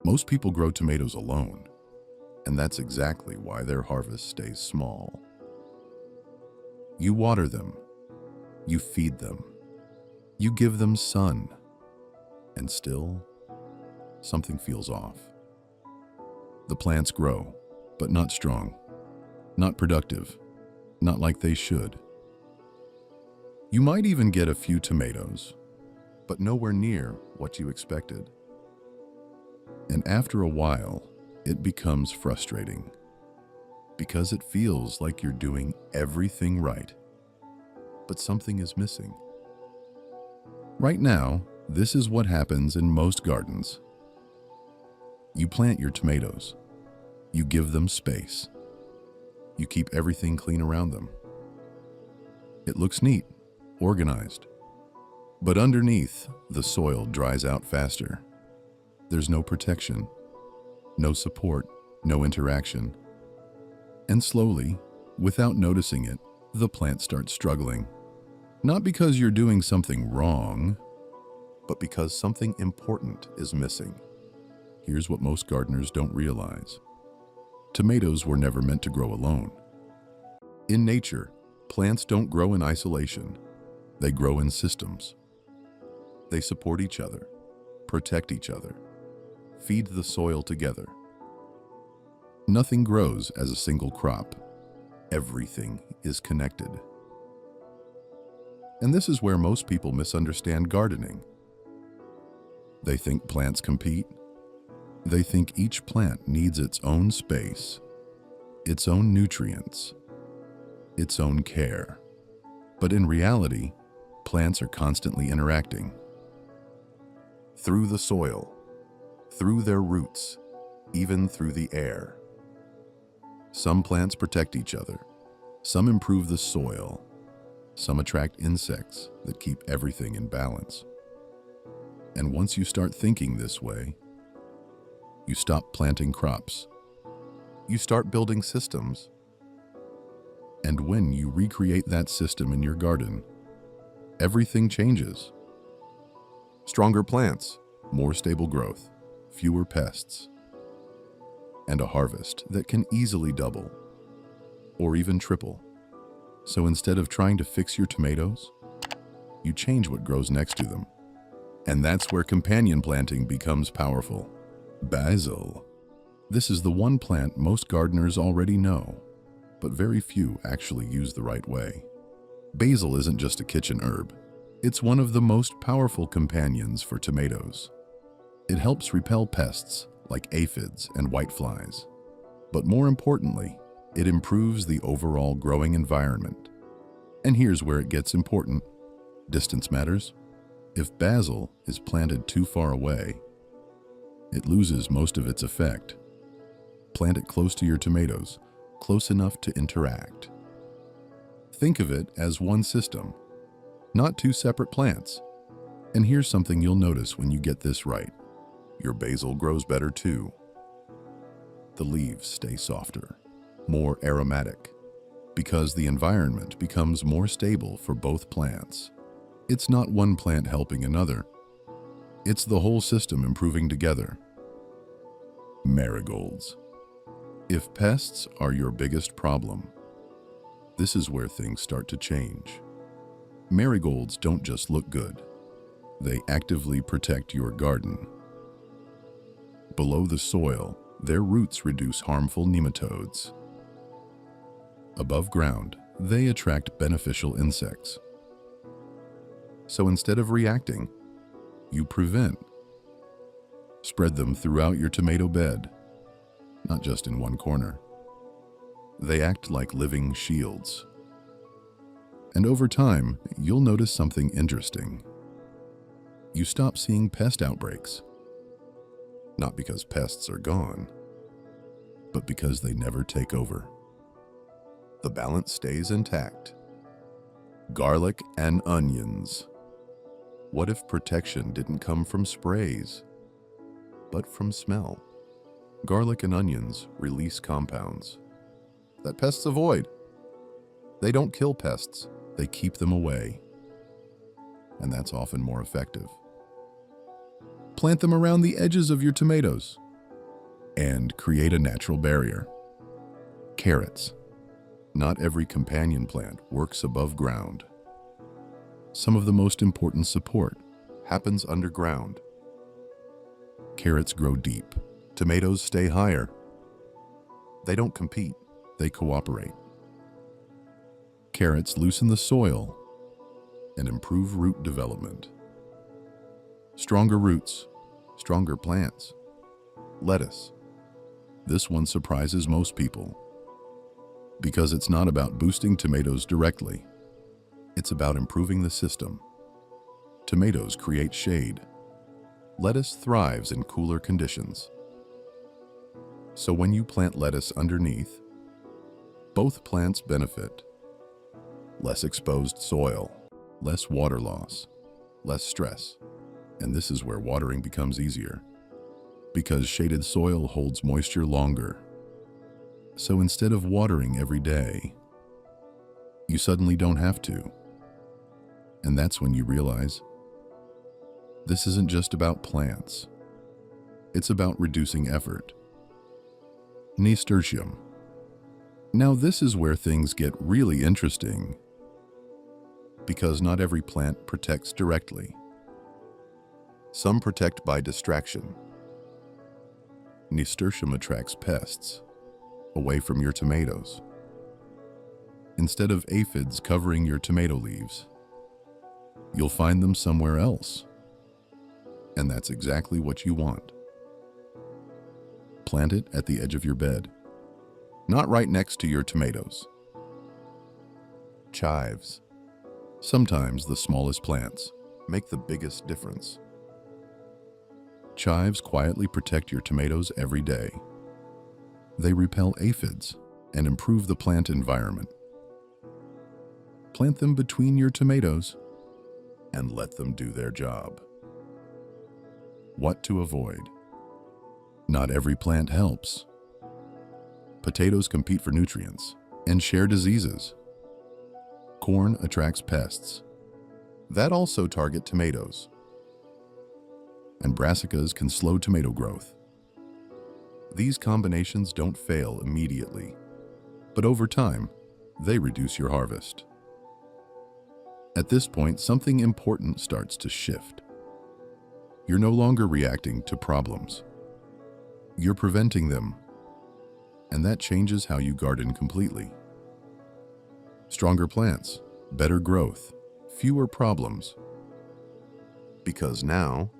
Most people grow tomatoes alone, and that's exactly why their harvest stays small. You water them, you feed them, you give them sun, and still, something feels off. The plants grow, but not strong, not productive, not like they should. You might even get a few tomatoes, but nowhere near what you expected. And after a while, it becomes frustrating because it feels like you're doing everything right, but something is missing. Right now, this is what happens in most gardens. You plant your tomatoes, you give them space, you keep everything clean around them. It looks neat, organized, but underneath, the soil dries out faster. There's no protection, no support, no interaction. And slowly, without noticing it, the plant starts struggling. Not because you're doing something wrong, but because something important is missing. Here's what most gardeners don't realize. Tomatoes were never meant to grow alone. In nature, plants don't grow in isolation. They grow in systems. They support each other, protect each other, feed the soil together. Nothing grows as a single crop. Everything is connected. And this is where most people misunderstand gardening. They think plants compete. They think each plant needs its own space, its own nutrients, its own care. But in reality, plants are constantly interacting. Through the soil, through their roots, even through the air. Some plants protect each other. Some improve the soil. Some attract insects that keep everything in balance. And once you start thinking this way, you stop planting crops. You start building systems. And when you recreate that system in your garden, everything changes. Stronger plants, more stable growth, fewer pests, and a harvest that can easily double or even triple. So instead of trying to fix your tomatoes, you change what grows next to them. And that's where companion planting becomes powerful. Basil. This is the one plant most gardeners already know, but very few actually use the right way. Basil isn't just a kitchen herb. It's one of the most powerful companions for tomatoes. It helps repel pests like aphids and whiteflies. But more importantly, it improves the overall growing environment. And here's where it gets important. Distance matters. If basil is planted too far away, it loses most of its effect. Plant it close to your tomatoes, close enough to interact. Think of it as one system, not two separate plants. And here's something you'll notice when you get this right. Your basil grows better too. The leaves stay softer, more aromatic, because the environment becomes more stable for both plants. It's not one plant helping another. It's the whole system improving together. Marigolds. If pests are your biggest problem, this is where things start to change. Marigolds don't just look good. They actively protect your garden. Below the soil, their roots reduce harmful nematodes. Above ground, they attract beneficial insects. So instead of reacting, you prevent. Spread them throughout your tomato bed, not just in one corner. They act like living shields. And over time, you'll notice something interesting. You stop seeing pest outbreaks. Not because pests are gone, but because they never take over. The balance stays intact. Garlic and onions. What if protection didn't come from sprays, but from smell? Garlic and onions release compounds that pests avoid. They don't kill pests, they keep them away. And that's often more effective. Plant them around the edges of your tomatoes, and create a natural barrier. Carrots. Not every companion plant works above ground. Some of the most important support happens underground. Carrots grow deep. Tomatoes stay higher. They don't compete, they cooperate. Carrots loosen the soil and improve root development. Stronger roots, stronger plants. Lettuce. This one surprises most people because it's not about boosting tomatoes directly. It's about improving the system. Tomatoes create shade. Lettuce thrives in cooler conditions. So when you plant lettuce underneath, both plants benefit. Less exposed soil, less water loss, less stress. And this is where watering becomes easier, because shaded soil holds moisture longer. So instead of watering every day, you suddenly don't have to. And that's when you realize this isn't just about plants. It's about reducing effort. Nasturtium. Now this is where things get really interesting, because not every plant protects directly. Some protect by distraction. Nasturtium attracts pests away from your tomatoes. Instead of aphids covering your tomato leaves, you'll find them somewhere else. And that's exactly what you want. Plant it at the edge of your bed, not right next to your tomatoes. Chives. Sometimes the smallest plants make the biggest difference. Chives quietly protect your tomatoes every day. They repel aphids and improve the plant environment. Plant them between your tomatoes and let them do their job. What to avoid? Not every plant helps. Potatoes compete for nutrients and share diseases. Corn attracts pests that also target tomatoes. And brassicas can slow tomato growth. These combinations don't fail immediately, but over time, they reduce your harvest. At this point, something important starts to shift. You're no longer reacting to problems. You're preventing them, and that changes how you garden completely. Stronger plants, better growth, fewer problems. Because now,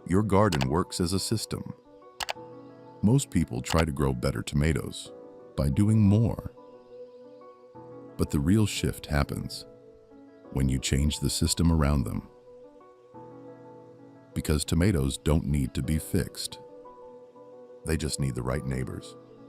your garden works as a system. Most people try to grow better tomatoes by doing more. But the real shift happens when you change the system around them. Because tomatoes don't need to be fixed. They just need the right neighbors.